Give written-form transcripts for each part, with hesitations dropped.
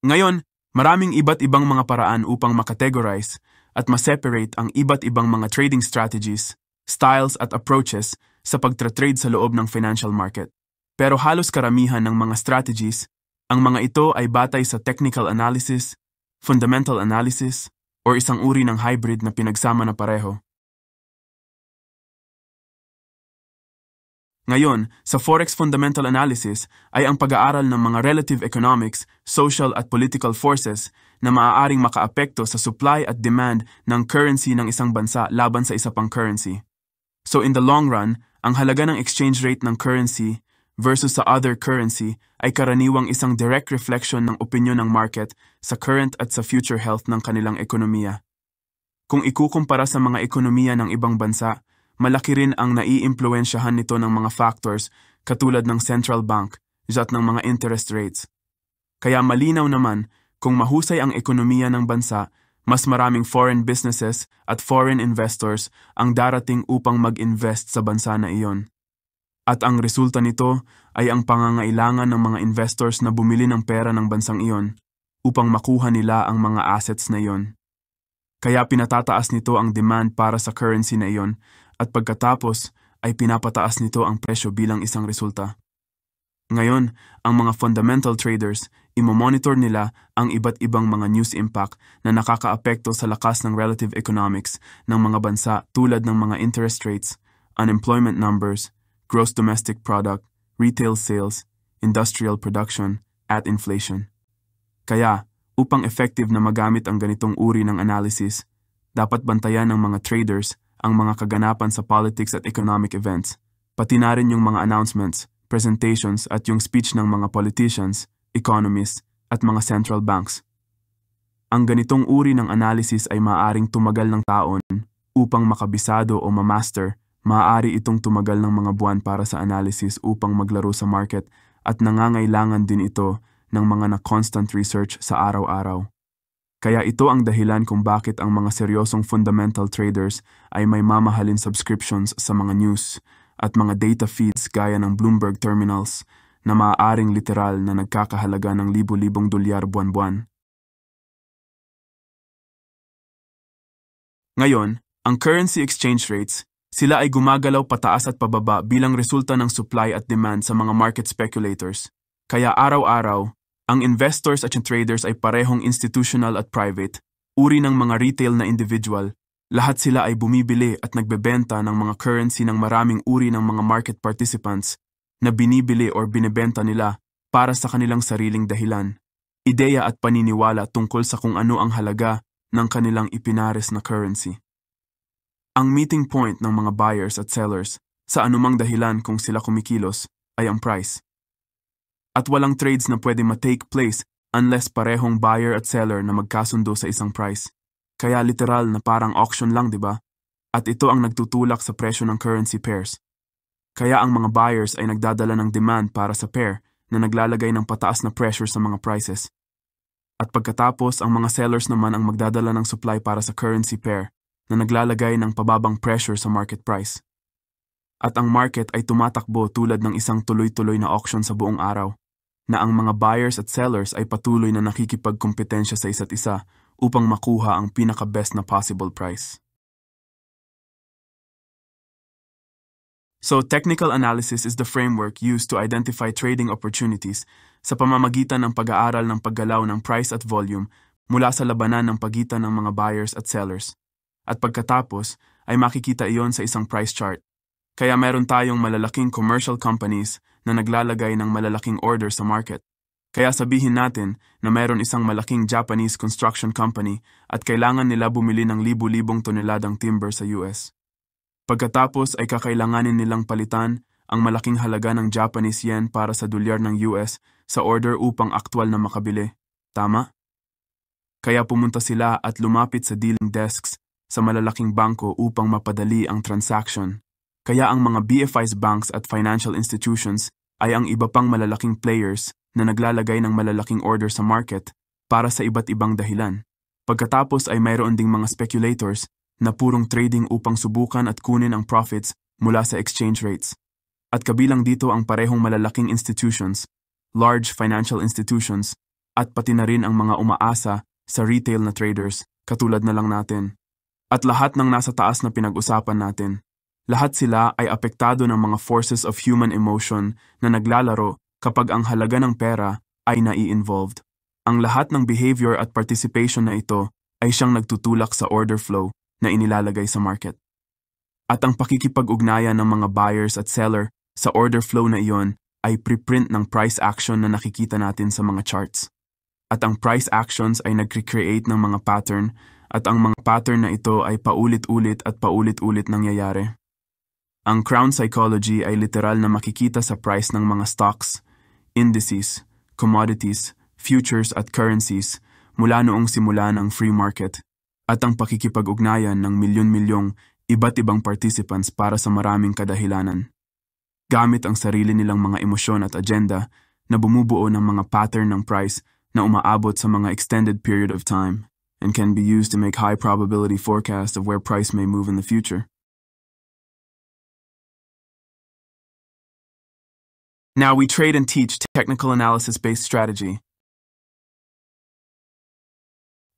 Ngayon, maraming iba't ibang mga paraan upang makategorize at ma-separate ang iba't ibang mga trading strategies, styles at approaches sa pagtra-trade sa loob ng financial market. Pero halos karamihan ng mga strategies, ang mga ito ay batay sa technical analysis, fundamental analysis, o isang uri ng hybrid na pinagsama na pareho. Ngayon, sa Forex Fundamental Analysis ay ang pag-aaral ng mga relative economics, social at political forces na maaaring makaapekto sa supply at demand ng currency ng isang bansa laban sa isa pang currency. So in the long run, ang halaga ng exchange rate ng currency versus sa other currency ay karaniwang isang direct reflection ng opinyon ng market sa current at sa future health ng kanilang ekonomiya. Kung ikukumpara sa mga ekonomiya ng ibang bansa, malaki rin ang naiimpluwensyahan nito ng mga factors katulad ng central bank at ng mga interest rates. Kaya malinaw naman, kung mahusay ang ekonomiya ng bansa, mas maraming foreign businesses at foreign investors ang darating upang mag-invest sa bansa na iyon. At ang resulta nito ay ang pangangailangan ng mga investors na bumili ng pera ng bansang iyon upang makuha nila ang mga assets na iyon. Kaya pinatataas nito ang demand para sa currency na iyon at pagkatapos ay pinapataas nito ang presyo bilang isang resulta. Ngayon, ang mga fundamental traders, imomonitor nila ang iba't ibang mga news impact na nakakaapekto sa lakas ng relative economics ng mga bansa tulad ng mga interest rates, unemployment numbers, gross domestic product, retail sales, industrial production, at inflation. Kaya, upang effective na magamit ang ganitong uri ng analysis, dapat bantayan ng mga traders ang mga kaganapan sa politics at economic events, pati na rin yung mga announcements, presentations at yung speech ng mga politicians, economists, at mga central banks. Ang ganitong uri ng analysis ay maaaring tumagal ng taon upang makabisado o mamaster, maaari itong tumagal ng mga buwan para sa analysis upang maglaro sa market at nangangailangan din ito ng mga na-constant research sa araw-araw. Kaya ito ang dahilan kung bakit ang mga seryosong fundamental traders ay may mamahalin subscriptions sa mga news at mga data feeds gaya ng Bloomberg terminals na maaaring literal na nagkakahalaga ng libu-libong dolyar buwan-buwan. Ngayon, ang currency exchange rates, sila ay gumagalaw pataas at pababa bilang resulta ng supply at demand sa mga market speculators. Kaya araw-araw, ang investors at traders ay parehong institutional at private, uri ng mga retail na individual, lahat sila ay bumibili at nagbebenta ng mga currency ng maraming uri ng mga market participants na binibili o binebenta nila para sa kanilang sariling dahilan, ideya at paniniwala tungkol sa kung ano ang halaga ng kanilang ipinares na currency. Ang meeting point ng mga buyers at sellers sa anumang dahilan kung sila kumikilos ay ang price. At walang trades na pwede ma-take place unless parehong buyer at seller na magkasundo sa isang price. Kaya literal na parang auction lang, di ba? At ito ang nagtutulak sa presyo ng currency pairs. Kaya ang mga buyers ay nagdadala ng demand para sa pair na naglalagay ng pataas na pressure sa mga prices. At pagkatapos, ang mga sellers naman ang magdadala ng supply para sa currency pair na naglalagay ng pababang pressure sa market price. At ang market ay tumatakbo tulad ng isang tuloy-tuloy na auction sa buong araw, na ang mga buyers at sellers ay patuloy na nakikipagkompetensya sa isa't isa upang makuha ang pinaka-best na possible price. So, technical analysis is the framework used to identify trading opportunities sa pamamagitan ng pag-aaral ng paggalaw ng price at volume mula sa labanan ng pagitan ng mga buyers at sellers. At pagkatapos, ay makikita iyon sa isang price chart. Kaya meron tayong malalaking commercial companies na naglalagay ng malalaking order sa market. Kaya sabihin natin na meron isang malaking Japanese construction company at kailangan nila bumili ng libu-libong toneladang timber sa US. Pagkatapos ay kakailanganin nilang palitan ang malaking halaga ng Japanese yen para sa dolyar ng US sa order upang aktwal na makabili. Tama? Kaya pumunta sila at lumapit sa dealing desks sa malalaking bangko upang mapadali ang transaction. Kaya ang mga BFIs banks at financial institutions ay ang iba pang malalaking players na naglalagay ng malalaking order sa market para sa iba't ibang dahilan. Pagkatapos ay mayroon ding mga speculators na purong trading upang subukan at kunin ang profits mula sa exchange rates. At kabilang dito ang parehong malalaking institutions, large financial institutions, at pati na rin ang mga umaasa sa retail na traders, katulad na lang natin. At lahat ng nasa taas na pinag-usapan natin, lahat sila ay apektado ng mga forces of human emotion na naglalaro kapag ang halaga ng pera ay nai-involved. Ang lahat ng behavior at participation na ito ay siyang nagtutulak sa order flow na inilalagay sa market. At ang pakikipag-ugnayan ng mga buyers at seller sa order flow na iyon ay preprint ng price action na nakikita natin sa mga charts. At ang price actions ay nag-create ng mga pattern at ang mga pattern na ito ay paulit-ulit nangyayari. Ang crown psychology ay literal na makikita sa price ng mga stocks, indices, commodities, futures at currencies mula noong simula ng free market at ang pakikipag-ugnayan ng milyon-milyong iba't ibang participants para sa maraming kadahilanan. Gamit ang sarili nilang mga emosyon at agenda na bumubuo ng mga pattern ng price na umaabot sa mga extended period of time and can be used to make high probability forecasts of where price may move in the future. Now we trade and teach technical analysis-based strategy.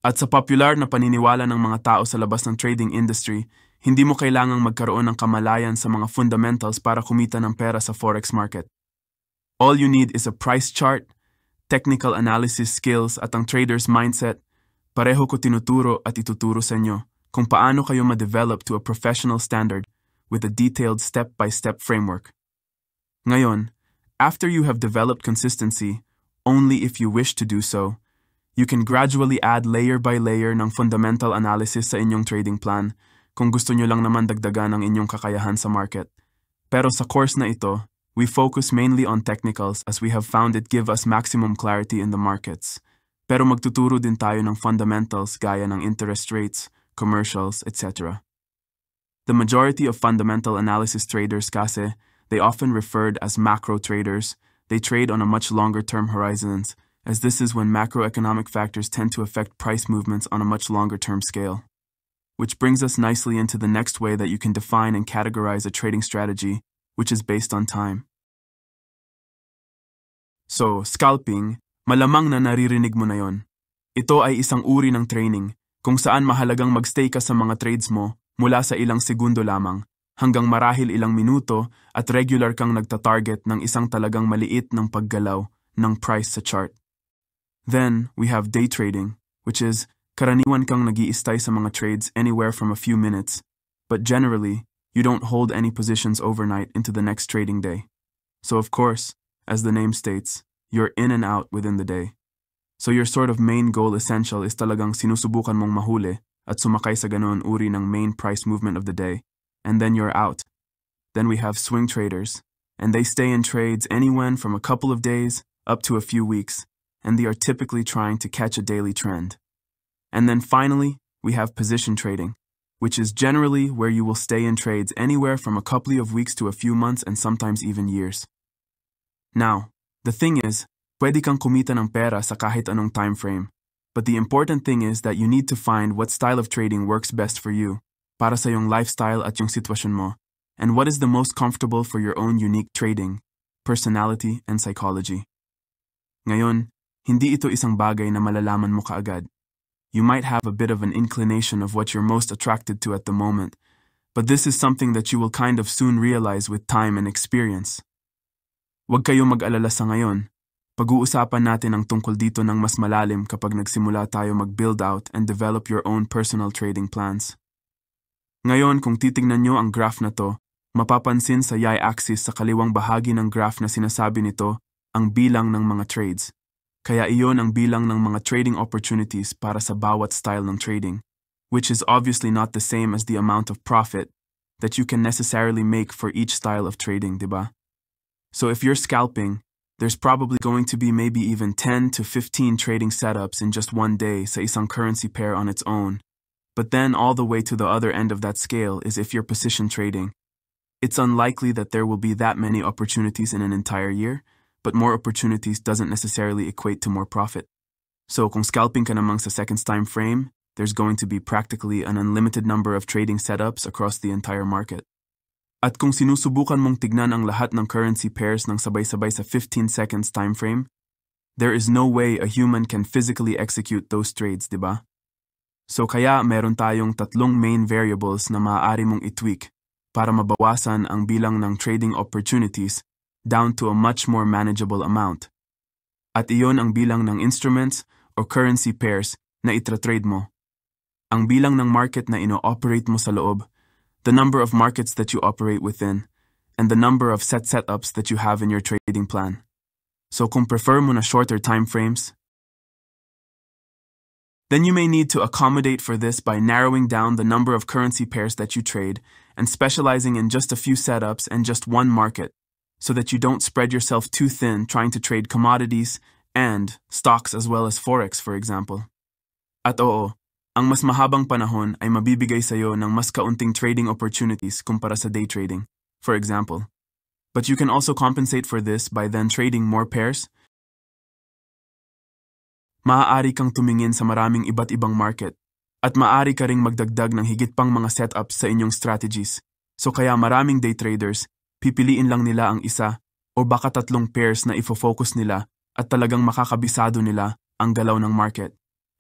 At sa popular na paniniwala ng mga tao sa labas ng trading industry, hindi mo kailangang magkaroon ng kamalayan sa mga fundamentals para kumita ng pera sa forex market. All you need is a price chart, technical analysis skills at ang trader's mindset. Pareho ko tinuturo at ituturo sa inyo kung paano kayo ma-develop to a professional standard with a detailed step-by-step framework. Ngayon, after you have developed consistency, only if you wish to do so, you can gradually add layer by layer ng fundamental analysis sa inyong trading plan kung gusto nyo lang naman dagdagan ang inyong kakayahan sa market. Pero sa course na ito, we focus mainly on technicals as we have found it give us maximum clarity in the markets. Pero magtuturo din tayo ng fundamentals gaya ng interest rates, commercials, etc. The majority of fundamental analysis traders kasi, they often referred as macro traders, they trade on a much longer term horizons, as this is when macroeconomic factors tend to affect price movements on a much longer term scale. Which brings us nicely into the next way that you can define and categorize a trading strategy, which is based on time. So, scalping, malamang na naririnig mo na yon. Ito ay isang uri ng training, kung saan mahalagang magstay ka sa mga trades mo mula sa ilang segundo lamang, hanggang marahil ilang minuto at regular kang nagtatarget ng isang talagang maliit ng paggalaw ng price sa chart. Then, we have day trading, which is karaniwan kang nag-iistay sa mga trades anywhere from a few minutes, but generally, you don't hold any positions overnight into the next trading day. So of course, as the name states, you're in and out within the day. So your sort of main goal essential is talagang sinusubukan mong mahuli at sumakay sa ganoon uri ng main price movement of the day, and then you're out. Then we have swing traders, and they stay in trades anywhere from a couple of days up to a few weeks, and they are typically trying to catch a daily trend. And then finally, we have position trading, which is generally where you will stay in trades anywhere from a couple of weeks to a few months and sometimes even years. Now, the thing is, pwede kang kumita ng pera sa kahit anong time frame, but the important thing is that you need to find what style of trading works best for you, para sa iyong lifestyle at yung sitwasyon mo, and what is the most comfortable for your own unique trading, personality, and psychology. Ngayon, hindi ito isang bagay na malalaman mo kaagad. You might have a bit of an inclination of what you're most attracted to at the moment, but this is something that you will kind of soon realize with time and experience. Huwag kayong mag-alala sa ngayon. Pag-uusapan natin ang tungkol dito ng mas malalim kapag nagsimula tayo mag-build out and develop your own personal trading plans. Ngayon, kung titingnan nyo ang graph na to, mapapansin sa y-axis sa kaliwang bahagi ng graph na sinasabi nito ang bilang ng mga trades. Kaya iyon ang bilang ng mga trading opportunities para sa bawat style ng trading, which is obviously not the same as the amount of profit that you can necessarily make for each style of trading, diba? So if you're scalping, there's probably going to be maybe even 10 to 15 trading setups in just one day sa isang currency pair on its own. But then all the way to the other end of that scale is if you're position trading. It's unlikely that there will be that many opportunities in an entire year, but more opportunities doesn't necessarily equate to more profit. So kung scalping ka namang sa seconds time frame, there's going to be practically an unlimited number of trading setups across the entire market. At kung sinusubukan mong tignan ang lahat ng currency pairs ng sabay-sabay sa 15 seconds time frame, There is no way a human can physically execute those trades, di ba? So kaya meron tayong tatlong main variables na maaari mong i-tweak para mabawasan ang bilang ng trading opportunities down to a much more manageable amount. At iyon ang bilang ng instruments o currency pairs na itra-trade mo. Ang bilang ng market na ino-operate mo sa loob, the number of markets that you operate within, and the number of setups that you have in your trading plan. So kung prefer mo na shorter time frames, then you may need to accommodate for this by narrowing down the number of currency pairs that you trade and specializing in just a few setups and just one market, so that you don't spread yourself too thin trying to trade commodities and stocks as well as forex, for example. At oo, ang mas mahabang panahon ay mabibigay sa iyo ng mas kaunting trading opportunities kumpara sa day trading, for example. But you can also compensate for this by then trading more pairs. Maaari kang tumingin sa maraming iba't ibang market at maaari ka ring magdagdag ng higit pang mga setups sa inyong strategies. So kaya maraming day traders, pipiliin lang nila ang isa o baka tatlong pairs na ifo-focus nila at talagang makakabisado nila ang galaw ng market.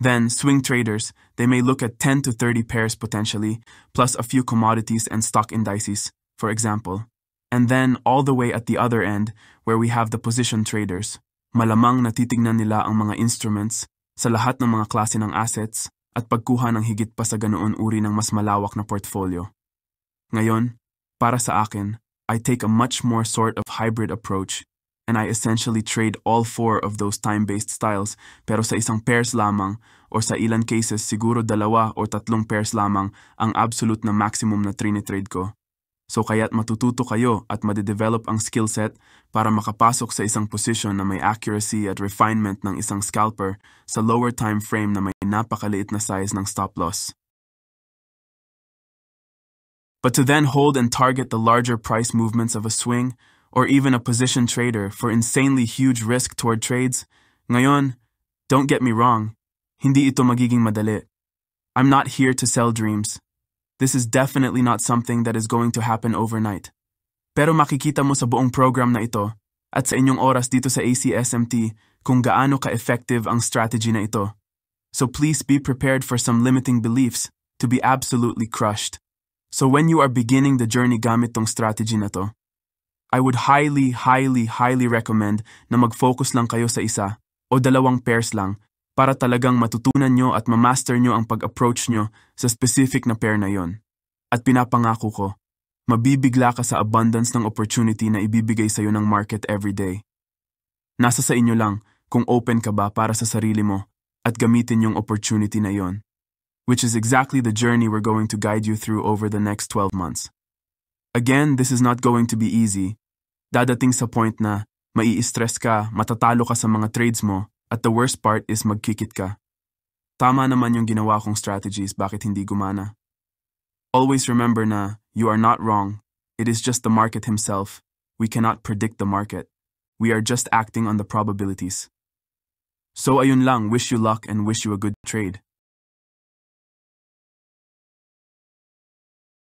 Then, swing traders, they may look at 10 to 30 pairs potentially, plus a few commodities and stock indices, for example. And then, all the way at the other end, where we have the position traders, malamang natitignan nila ang mga instruments sa lahat ng mga klase ng assets at pagkuha ng higit pa sa ganoon uri ng mas malawak na portfolio. Ngayon, para sa akin, I take a much more sort of hybrid approach and I essentially trade all four of those time-based styles pero sa isang pairs lamang or sa ilan cases siguro 2 o 3 pairs lamang ang absolute na maximum na trade ko. So kaya't matututo kayo at madedevelop ang skill set para makapasok sa isang position na may accuracy at refinement ng isang scalper sa lower time frame na may napakaliit na size ng stop loss. But to then hold and target the larger price movements of a swing or even a position trader for insanely huge risk toward trades, ngayon, don't get me wrong, hindi ito magiging madali. I'm not here to sell dreams. This is definitely not something that is going to happen overnight. Pero makikita mo sa buong program na ito at sa inyong oras dito sa ACSMT kung gaano ka-effective ang strategy na ito. So please be prepared for some limiting beliefs to be absolutely crushed. So when you are beginning the journey gamit tong strategy na to, I would highly recommend na mag-focus lang kayo sa isa o 2 pairs lang para talagang matutunan nyo at ma-master nyo ang pag-approach nyo sa specific na pair na yon. At pinapangako ko, mabibigla ka sa abundance ng opportunity na ibibigay sa iyo ng market every day. Nasa sa inyo lang kung open ka ba para sa sarili mo at gamitin yung opportunity na yon, which is exactly the journey we're going to guide you through over the next 12 months. Again, this is not going to be easy. Dadating sa point na mai-stress ka, matatalo ka sa mga trades mo, at the worst part is magkikit ka. Tama naman yung ginawa kong strategies, bakit hindi gumana? Always remember na you are not wrong. It is just the market himself. We cannot predict the market. We are just acting on the probabilities. So ayun lang, wish you luck and wish you a good trade.